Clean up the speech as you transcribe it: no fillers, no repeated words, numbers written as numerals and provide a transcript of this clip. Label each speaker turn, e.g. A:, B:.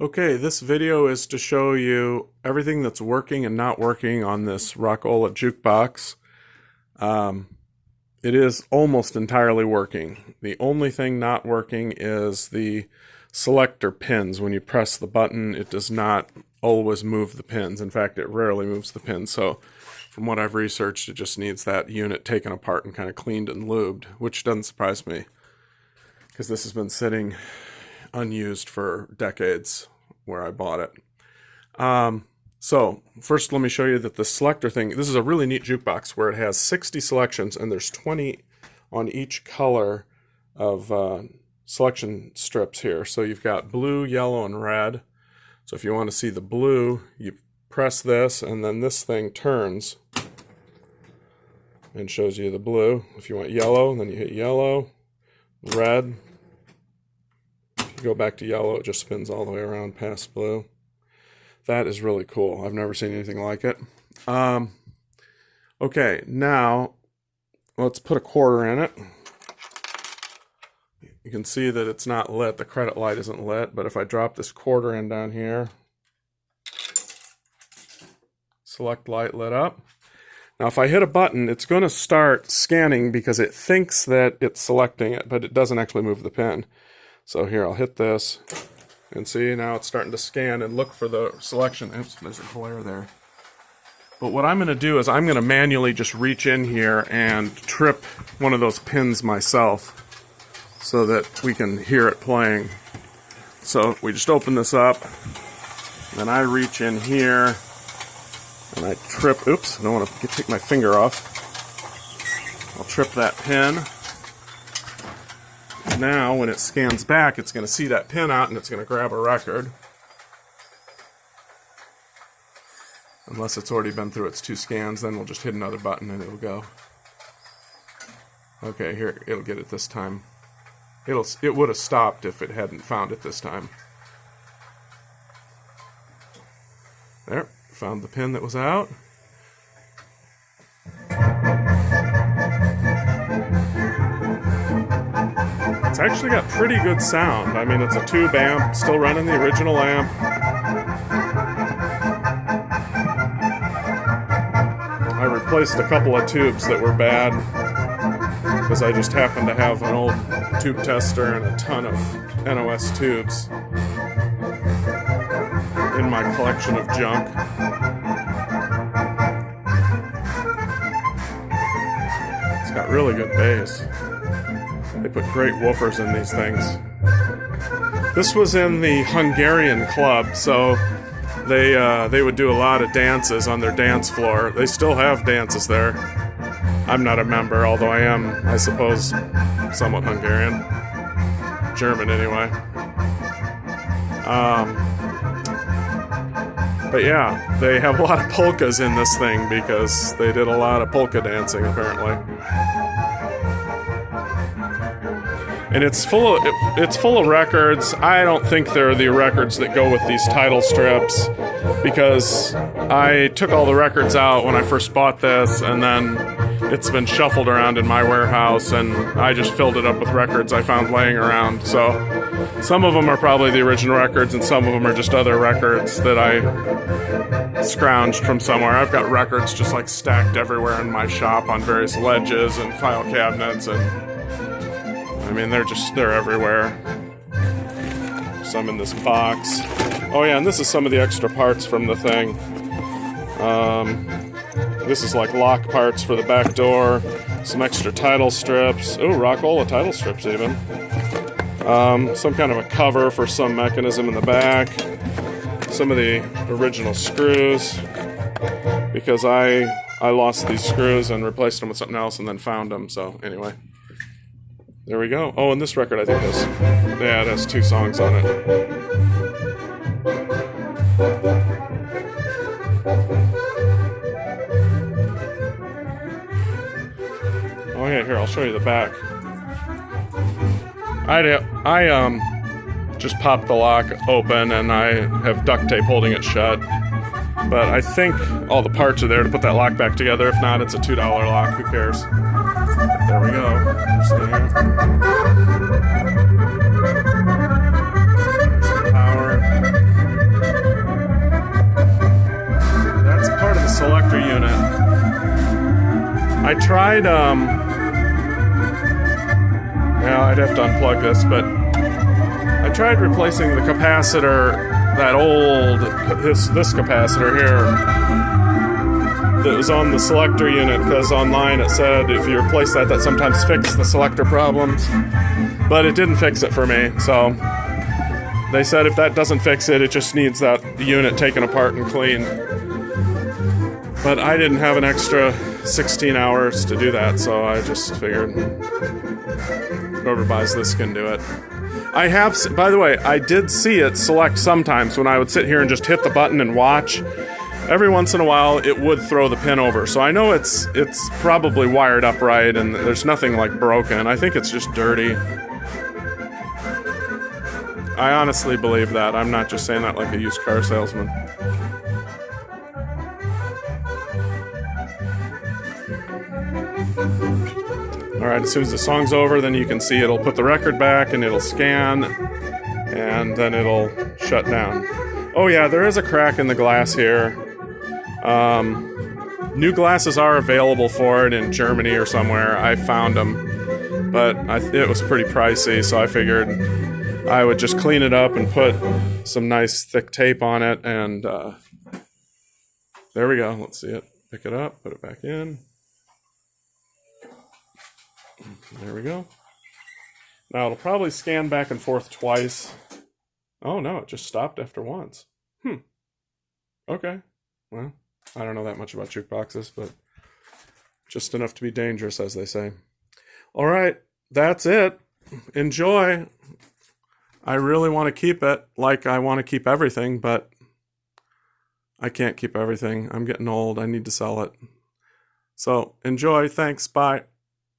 A: Okay, this video is to show you everything that's working and not working on this Rock-Ola jukebox. It is almost entirely working. The only thing not working is the selector pins. When you press the button, it does not always move the pins. In fact, it rarely moves the pins. So from what I've researched, it just needs that unit taken apart and kind of cleaned and lubed, which doesn't surprise me because this has been sitting unused for decades where I bought it. So first let me show you that the selector thing, this is a really neat jukebox where it has 60 selections and there's 20 on each color of selection strips here. So you've got blue, yellow, and red. So if you want to see the blue, you press this and then this thing turns and shows you the blue. If you want yellow, then you hit yellow, red. Go back to yellow, it just spins all the way around past blue. That is really cool. I've never seen anything like it. Okay, now let's put a quarter in it. You can see that it's not lit. The credit light isn't lit, but if I drop this quarter in down here, select light lit up. Now if I hit a button, it's going to start scanning because it thinks that it's selecting it, but it doesn't actually move the pin. So here, I'll hit this, and see, now it's starting to scan and look for the selection. Oops, there's a glare there. But what I'm going to do is I'm going to manually just reach in here and trip one of those pins myself so that we can hear it playing. So we just open this up, then I reach in here, and I trip, oops, I don't want to take my finger off. I'll trip that pin. Now, when it scans back, it's going to see that pin out and it's going to grab a record. Unless it's already been through its 2 scans, then we'll just hit another button and it'll go. Okay, here, it'll get it this time. It would have stopped if it hadn't found it this time. There, found the pin that was out. It's actually got pretty good sound. I mean, it's a tube amp, still running the original amp. I replaced a couple of tubes that were bad because I just happened to have an old tube tester and a ton of NOS tubes in my collection of junk. It's got really good bass. They put great woofers in these things. This was in the Hungarian club, so they would do a lot of dances on their dance floor. They still have dances there. I'm not a member, although I am, I suppose, somewhat Hungarian. German, anyway. But yeah, they have a lot of polkas in this thing because they did a lot of polka dancing, apparently. And it's full of records. I don't think they're the records that go with these title strips because I took all the records out when I first bought this and then it's been shuffled around in my warehouse and I just filled it up with records I found laying around. So some of them are probably the original records and some of them are just other records that I scrounged from somewhere. I've got records just like stacked everywhere in my shop on various ledges and file cabinets, and I mean, they're everywhere. Some in this box. Oh yeah, and this is some of the extra parts from the thing. This is like lock parts for the back door. Some extra title strips. Oh, Rock-Ola title strips even. Some kind of a cover for some mechanism in the back. Some of the original screws. Because I lost these screws and replaced them with something else and then found them, so anyway. There we go. Oh, and this record I think it has 2 songs on it. Oh yeah, here, I'll show you the back. I just popped the lock open and I have duct tape holding it shut. But I think all the parts are there to put that lock back together. If not, it's a $2 lock. Who cares? There we go. There's the power. I tried, yeah, I'd have to unplug this, but I tried replacing the capacitor, that old, this capacitor here, that was on the selector unit, because online it said if you replace that, that sometimes fixes the selector problems. But it didn't fix it for me, so they said if that doesn't fix it, it just needs that unit taken apart and cleaned. But I didn't have an extra 16 hours to do that, so I just figured whoever buys this can do it. I have, by the way, I did see it select sometimes when I would sit here and just hit the button and watch. Every once in a while, it would throw the pin over. So I know it's probably wired up right, and there's nothing like broken. I think it's just dirty. I honestly believe that. I'm not just saying that like a used car salesman. Alright, as soon as the song's over, then you can see it'll put the record back and it'll scan, and then it'll shut down. Oh yeah, there is a crack in the glass here. New glasses are available for it in Germany or somewhere. I found them, but it was pretty pricey, so I figured I would just clean it up and put some nice thick tape on it, and there we go. Let's see it. Pick it up, put it back in. There we go. Now it'll probably scan back and forth twice. Oh no, it just stopped after once. Okay. Well, I don't know that much about jukeboxes, but just enough to be dangerous, as they say. All right, that's it. Enjoy. I really want to keep it, like I want to keep everything, but I can't keep everything. I'm getting old. I need to sell it. So enjoy. Thanks. Bye.